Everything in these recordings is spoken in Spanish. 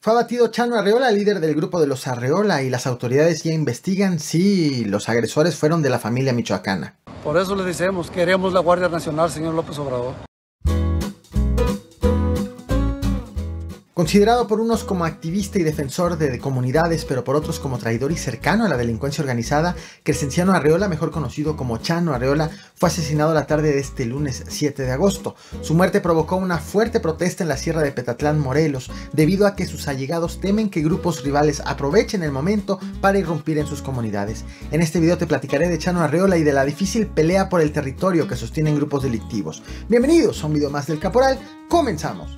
Fue abatido Chano Arreola, líder del grupo de los Arreola, y las autoridades ya investigan si los agresores fueron de la familia michoacana. Por eso le decimos, queremos la Guardia Nacional, señor López Obrador. Considerado por unos como activista y defensor de comunidades, pero por otros como traidor y cercano a la delincuencia organizada, Crescenciano Arreola, mejor conocido como Chano Arreola, fue asesinado la tarde de este lunes 7 de agosto. Su muerte provocó una fuerte protesta en la Sierra de Petatlán, Morelos, debido a que sus allegados temen que grupos rivales aprovechen el momento para irrumpir en sus comunidades. En este video te platicaré de Chano Arreola y de la difícil pelea por el territorio que sostienen grupos delictivos. Bienvenidos a un video más del Caporal, comenzamos.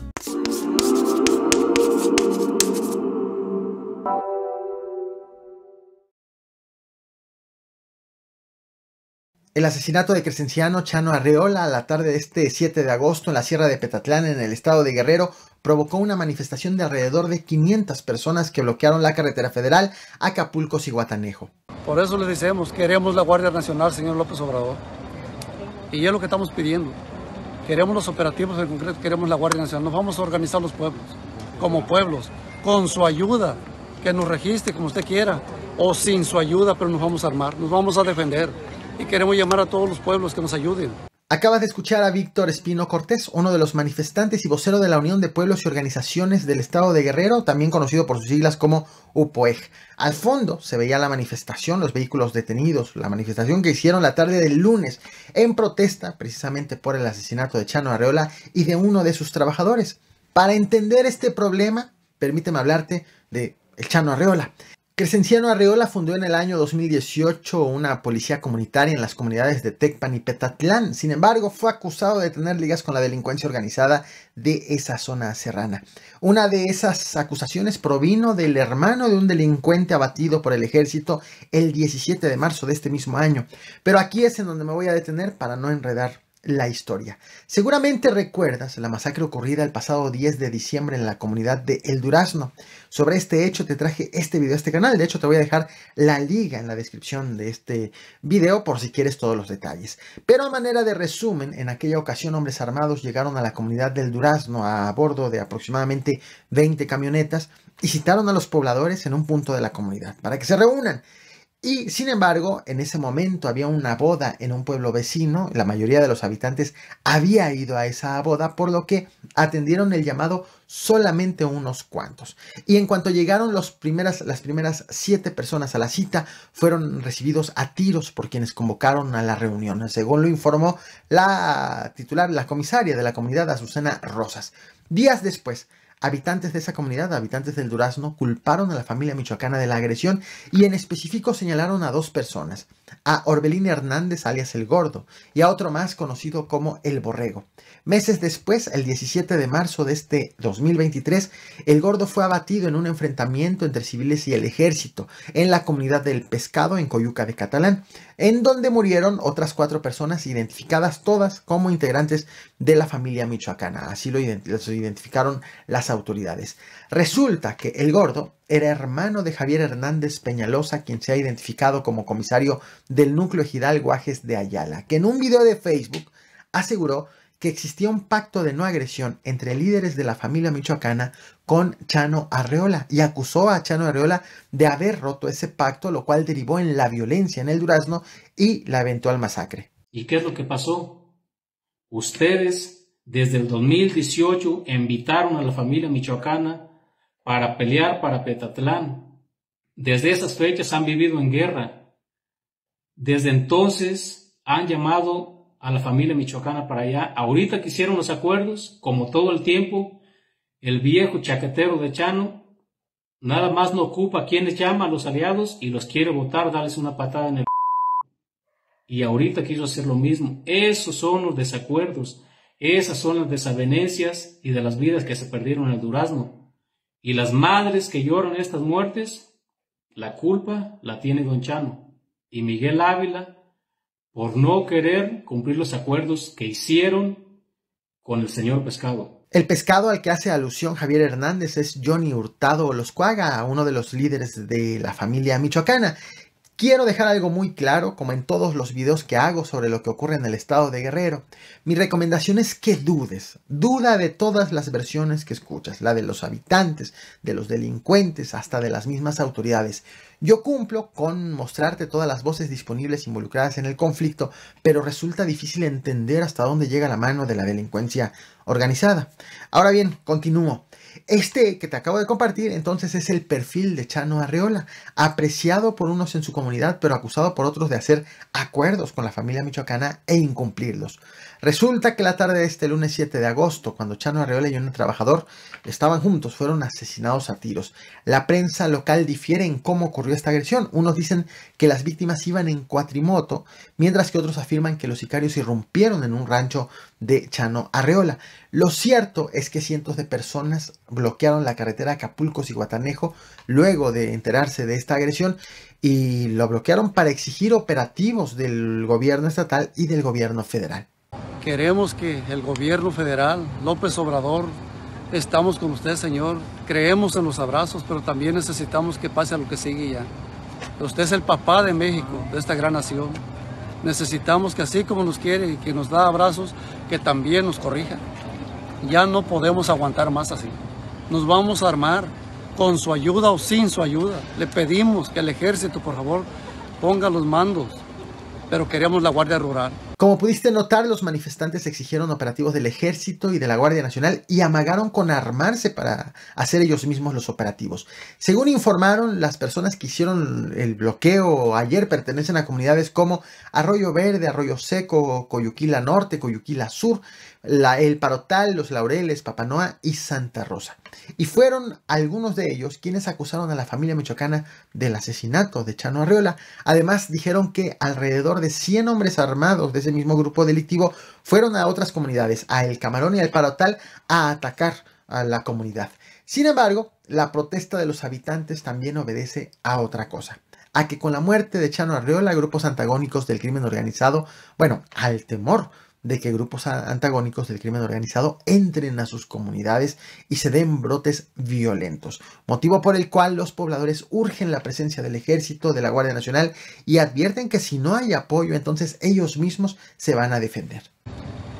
El asesinato de Crescenciano Chano Arreola a la tarde de este 7 de agosto en la Sierra de Petatlán, en el estado de Guerrero, provocó una manifestación de alrededor de 500 personas que bloquearon la carretera federal Acapulco-Zihuatanejo. Por eso le decimos, queremos la Guardia Nacional, señor López Obrador. Y es lo que estamos pidiendo. Queremos los operativos en concreto, queremos la Guardia Nacional. Nos vamos a organizar los pueblos, como pueblos, con su ayuda, que nos registre como usted quiera, o sin su ayuda, pero nos vamos a armar, nos vamos a defender. Y queremos llamar a todos los pueblos que nos ayuden. Acabas de escuchar a Víctor Espino Cortés, uno de los manifestantes y vocero de la Unión de Pueblos y Organizaciones del Estado de Guerrero, también conocido por sus siglas como UPOEG. Al fondo se veía la manifestación, los vehículos detenidos, la manifestación que hicieron la tarde del lunes en protesta precisamente por el asesinato de Chano Arreola y de uno de sus trabajadores. Para entender este problema, permíteme hablarte de el Chano Arreola. Crescenciano Arreola fundó en el año 2018 una policía comunitaria en las comunidades de Tecpan y Petatlán. Sin embargo, fue acusado de tener ligas con la delincuencia organizada de esa zona serrana. Una de esas acusaciones provino del hermano de un delincuente abatido por el ejército el 17 de marzo de este mismo año. Pero aquí es en donde me voy a detener para no enredar la historia. Seguramente recuerdas la masacre ocurrida el pasado 10 de diciembre en la comunidad de El Durazno. Sobre este hecho te traje este video a este canal. De hecho, te voy a dejar la liga en la descripción de este video por si quieres todos los detalles. Pero a manera de resumen, en aquella ocasión hombres armados llegaron a la comunidad del Durazno a bordo de aproximadamente 20 camionetas y citaron a los pobladores en un punto de la comunidad para que se reúnan. Y sin embargo, en ese momento había una boda en un pueblo vecino, la mayoría de los habitantes había ido a esa boda, por lo que atendieron el llamado solamente unos cuantos. Y en cuanto llegaron las primeras 7 personas a la cita, fueron recibidos a tiros por quienes convocaron a la reunión, según lo informó la titular, la comisaria de la comunidad, Azucena Rosas. Días después, habitantes de esa comunidad, habitantes del Durazno, culparon a la familia michoacana de la agresión y en específico señalaron a 2 personas, a Orbelín Hernández alias El Gordo y a otro más conocido como El Borrego. Meses después, el 17 de marzo de este 2023, El Gordo fue abatido en un enfrentamiento entre civiles y el ejército en la comunidad del Pescado en Coyuca de Catalán, en donde murieron otras 4 personas identificadas todas como integrantes de la familia michoacana. Así lo identificaron las autoridades. Resulta que El Gordo era hermano de Javier Hernández Peñalosa, quien se ha identificado como comisario del núcleo ejidal Guajes de Ayala, que en un video de Facebook aseguró que existía un pacto de no agresión entre líderes de la familia michoacana con Chano Arreola y acusó a Chano Arreola de haber roto ese pacto, lo cual derivó en la violencia en el Durazno y la eventual masacre. ¿Y qué es lo que pasó? Ustedes desde el 2018 invitaron a la familia michoacana para pelear para Petatlán. Desde esas fechas han vivido en guerra. Desde entonces han llamado a la familia michoacana para allá. Ahorita que hicieron los acuerdos, como todo el tiempo, el viejo chaquetero de Chano nada más no ocupa a quienes llama a los aliados y los quiere votar, darles una patada en el... Y ahorita quiso hacer lo mismo. Esos son los desacuerdos, esas son las desavenencias y de las vidas que se perdieron en el Durazno. Y las madres que lloran estas muertes, la culpa la tiene don Chano y Miguel Ávila por no querer cumplir los acuerdos que hicieron con el señor Pescado. El Pescado al que hace alusión Javier Hernández es Johnny Hurtado Oloscuaga, uno de los líderes de la familia michoacana, Quiero dejar algo muy claro, como en todos los videos que hago sobre lo que ocurre en el estado de Guerrero. Mi recomendación es que duda de todas las versiones que escuchas, la de los habitantes, de los delincuentes, hasta de las mismas autoridades. Yo cumplo con mostrarte todas las voces disponibles involucradas en el conflicto, pero resulta difícil entender hasta dónde llega la mano de la delincuencia organizada. Ahora bien, continúo. Este que te acabo de compartir entonces es el perfil de Chano Arreola, apreciado por unos en su comunidad, pero acusado por otros de hacer acuerdos con la familia michoacana e incumplirlos. Resulta que la tarde de este lunes 7 de agosto, cuando Chano Arreola y un trabajador estaban juntos, fueron asesinados a tiros. La prensa local difiere en cómo ocurrió esta agresión. Unos dicen que las víctimas iban en cuatrimoto, mientras que otros afirman que los sicarios irrumpieron en un rancho de Chano Arreola. Lo cierto es que cientos de personas bloquearon la carretera Acapulco-Zihuatanejo luego de enterarse de esta agresión y lo bloquearon para exigir operativos del gobierno estatal y del gobierno federal. Queremos que el gobierno federal, López Obrador, estamos con usted, señor. Creemos en los abrazos, pero también necesitamos que pase a lo que sigue ya. Usted es el papá de México, de esta gran nación. Necesitamos que así como nos quiere y que nos da abrazos, que también nos corrija. Ya no podemos aguantar más así. Nos vamos a armar con su ayuda o sin su ayuda. Le pedimos que el ejército, por favor, ponga los mandos, pero queremos la Guardia Rural. Como pudiste notar, los manifestantes exigieron operativos del Ejército y de la Guardia Nacional y amagaron con armarse para hacer ellos mismos los operativos. Según informaron, las personas que hicieron el bloqueo ayer pertenecen a comunidades como Arroyo Verde, Arroyo Seco, Coyuquila Norte, Coyuquila Sur, El Parotal, Los Laureles, Papanoa y Santa Rosa. Y fueron algunos de ellos quienes acusaron a la familia michoacana del asesinato de Chano Arreola. Además, dijeron que alrededor de 100 hombres armados de ese mismo grupo delictivo fueron a otras comunidades, a El Camarón y al Parotal, a atacar a la comunidad. Sin embargo, la protesta de los habitantes también obedece a otra cosa, a que con la muerte de Chano Arreola, grupos antagónicos del crimen organizado, al temor de que grupos antagónicos del crimen organizado entren a sus comunidades y se den brotes violentos, motivo por el cual los pobladores urgen la presencia del Ejército, de la Guardia Nacional y advierten que si no hay apoyo, entonces ellos mismos se van a defender.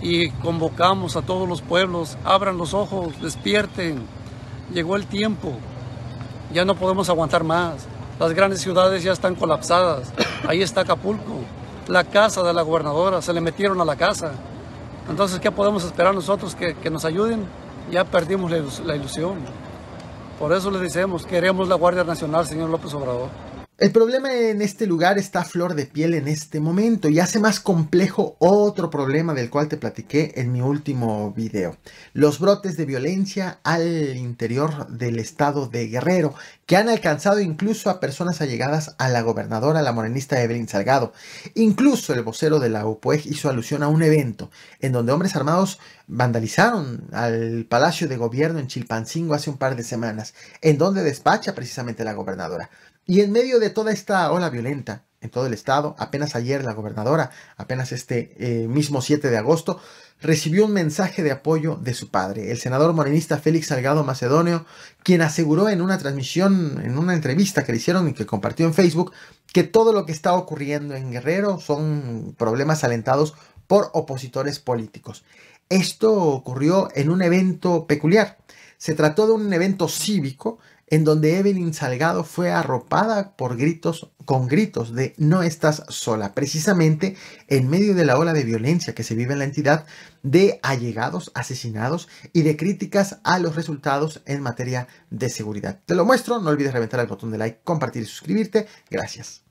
Y convocamos a todos los pueblos, abran los ojos, despierten, llegó el tiempo, ya no podemos aguantar más, las grandes ciudades ya están colapsadas, ahí está Acapulco. La casa de la gobernadora, se le metieron a la casa. Entonces, ¿qué podemos esperar nosotros? ¿Que nos ayuden? Ya perdimos la ilusión. Por eso les decimos, queremos la Guardia Nacional, señor López Obrador. El problema en este lugar está a flor de piel en este momento y hace más complejo otro problema del cual te platiqué en mi último video. Los brotes de violencia al interior del estado de Guerrero, que han alcanzado incluso a personas allegadas a la gobernadora, la morenista Evelyn Salgado. Incluso el vocero de la UPOEG hizo alusión a un evento en donde hombres armados vandalizaron al Palacio de Gobierno en Chilpancingo hace un par de semanas, en donde despacha precisamente la gobernadora. Y en medio de toda esta ola violenta en todo el estado, apenas ayer la gobernadora, apenas este mismo 7 de agosto, recibió un mensaje de apoyo de su padre, el senador morenista Félix Salgado Macedonio, quien aseguró en una transmisión, en una entrevista que le hicieron y que compartió en Facebook, que todo lo que está ocurriendo en Guerrero son problemas alentados por opositores políticos. Esto ocurrió en un evento peculiar. Se trató de un evento cívico en donde Evelyn Salgado fue arropada por con gritos de "no estás sola", precisamente en medio de la ola de violencia que se vive en la entidad, de allegados asesinados y de críticas a los resultados en materia de seguridad. Te lo muestro, no olvides reventar el botón de like, compartir y suscribirte. Gracias.